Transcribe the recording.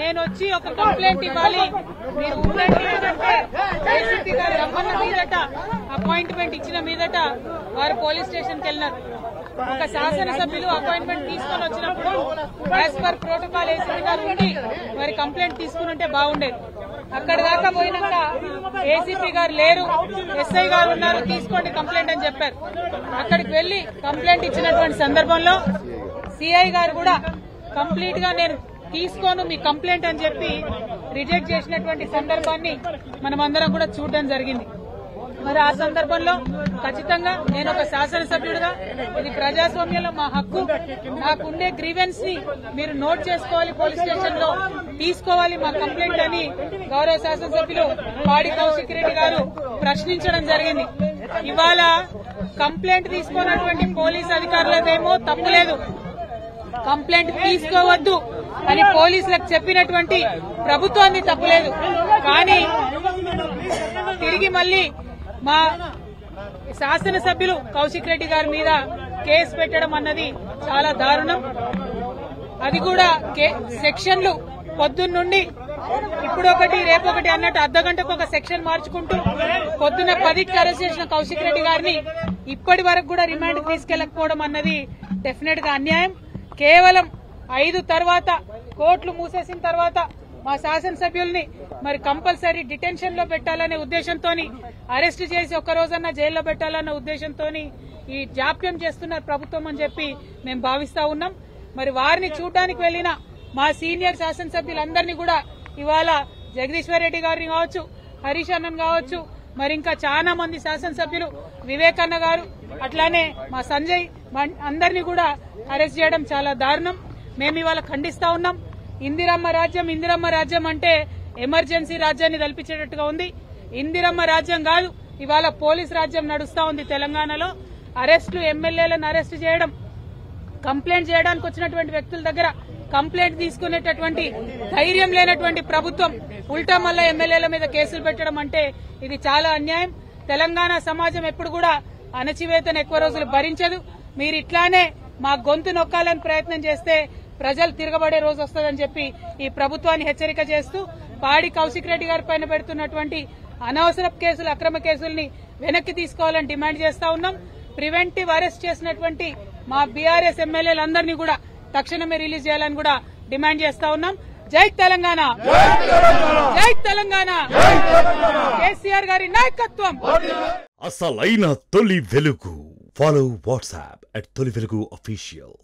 నేను వచ్చి ఒక కంప్లైంట్ ఇవ్వాలి, మీరు ఉండండి అంటే ఏసీపీ గారు రమ్మన్న మీదట, అపాయింట్మెంట్ ఇచ్చిన మీదట వారు పోలీస్ స్టేషన్కి వెళ్ళినారు. ఒక శాసనసభ్యులు అపాయింట్మెంట్ తీసుకొని వచ్చినప్పుడు యాజ్ పర్ ప్రోటోకాల్ ఏసీపీ గారు ఉండి మరి కంప్లైంట్ తీసుకుని ఉంటే బాగుండేది. అక్కడ దాకా పోయినాక ఏసీపీ గారు లేరు, ఎస్ఐ గారు ఉన్నారు, తీసుకోండి కంప్లైంట్ అని చెప్పారు. అక్కడికి వెళ్లి కంప్లైంట్ ఇచ్చినటువంటి సందర్భంలో సిఐ గారు కూడా కంప్లీట్ గా నేను తీసుకోను మీ కంప్లైంట్ అని చెప్పి రిజెక్ట్ చేసినటువంటి సందర్భాన్ని మనమందరం కూడా చూడడం జరిగింది. మరి ఆ సందర్భంలో ఖచ్చితంగా నేను ఒక శాసనసభ్యుడిగా ఇది ప్రజాస్వామ్యంలో మా హక్కు, నాకుండే గ్రీవెన్స్ ని మీరు నోట్ చేసుకోవాలి, పోలీస్ స్టేషన్ లో తీసుకోవాలి మా కంప్లైంట్ అని గౌరవ శాసనసభ్యులు పాడి కౌశిక్ రెడ్డి గారు ప్రశ్నించడం జరిగింది. ఇవాళ కంప్లైంట్ తీసుకున్నటువంటి పోలీస్ అధికారులదేమో తప్పులేదు, కంప్లైంట్ తీసుకోవద్దు అని పోలీసులకు చెప్పినటువంటి ప్రభుత్వాన్ని తప్పులేదు. కానీ తిరిగి మళ్లీ మా శాసనసభ్యులు కౌశిక్ రెడ్డి గారి మీద కేసు పెట్టడం అన్నది చాలా దారుణం. అది కూడా సెక్షన్లు పొద్దున్నుండి ఇప్పుడొకటి రేపొకటి అన్నట్టు అర్ధగంటకు ఒక సెక్షన్ మార్చుకుంటూ పొద్దున్న 10కి అరెస్ట్ చేసిన కౌశిక్ రెడ్డి గారిని ఇప్పటి వరకు కూడా రిమాండ్కి తీసుకెళ్లకపోవడం అన్నది డెఫినెట్ గా అన్యాయం. కేవలం 5 తర్వాత కోర్టులు మూసేసిన తర్వాత మా శాసనసభ్యుల్ని మరి కంపల్సరీ డిటెన్షన్ లో పెట్టాలనే ఉద్దేశంతో అరెస్ట్ చేసి ఒక్క రోజన్నా జైల్లో పెట్టాలన్న ఉద్దేశంతో ఈ జాప్యం చేస్తున్నారు ప్రభుత్వం అని చెప్పి మేము భావిస్తా ఉన్నాం. మరి వారిని చూడడానికి వెళ్లిన మా సీనియర్ శాసనసభ్యులందరినీ కూడా ఇవాళ జగదీశ్వర్ రెడ్డి గారిని కావచ్చు, హరీష్ అన్నన్ కావచ్చు, మరి ఇంకా చాలా మంది శాసనసభ్యులు, వివేకన్న గారు, అట్లానే మా సంజయ్ అందరినీ కూడా అరెస్ట్ చేయడం చాలా దారుణం. మేము ఇవాళ ఖండిస్తా ఉన్నాం. ఇందిరమ్మ రాజ్యం అంటే ఎమర్జెన్సీ రాజ్యాన్ని కల్పించేటట్టుగా ఉంది. ఇందిరమ్మ రాజ్యం కాదు, ఇవాళ పోలీస్ రాజ్యం నడుస్తా ఉంది తెలంగాణలో. అరెస్టులు, ఎమ్మెల్యేలను అరెస్టు చేయడం, కంప్లైంట్ చేయడానికి వచ్చినటువంటి వ్యక్తుల దగ్గర కంప్లైంట్ తీసుకునేటటువంటి ధైర్యం లేనటువంటి ప్రభుత్వం ఉల్టా మళ్ళా ఎమ్మెల్యేల మీద కేసులు పెట్టడం అంటే ఇది చాలా అన్యాయం. తెలంగాణ సమాజం ఎప్పుడు కూడా అణచివేతను ఎక్కువ రోజులు భరించదు. మీరు ఇట్లానే మా గొంతు నొక్కాలని ప్రయత్నం చేస్తే ప్రజలు తిరగబడే రోజు వస్తుందని చెప్పి ఈ ప్రభుత్వాన్ని హెచ్చరిక చేస్తూ పాడి కౌశిక్ రెడ్డి గారి పైన పెడుతున్నటువంటి అనవసరపు కేసులు, అక్రమ కేసుల్ని వెనక్కి తీసుకోవాలని డిమాండ్ చేస్తా ఉన్నాం. ప్రివెంటివ్ అరెస్ట్ చేసినటువంటి మా బీఆర్ఎస్ ఎమ్మెల్యేలందరినీ కూడా తక్షణమే రిలీజ్ చేయాలని కూడా డిమాండ్ చేస్తా ఉన్నాం. జై తెలంగాణ, జై తెలంగాణ, కేసీఆర్ గారి నాయకత్వం. అసలైన తొలి వెలుగు. ఫాలో వాట్సాప్ @తొలి వెలుగు official.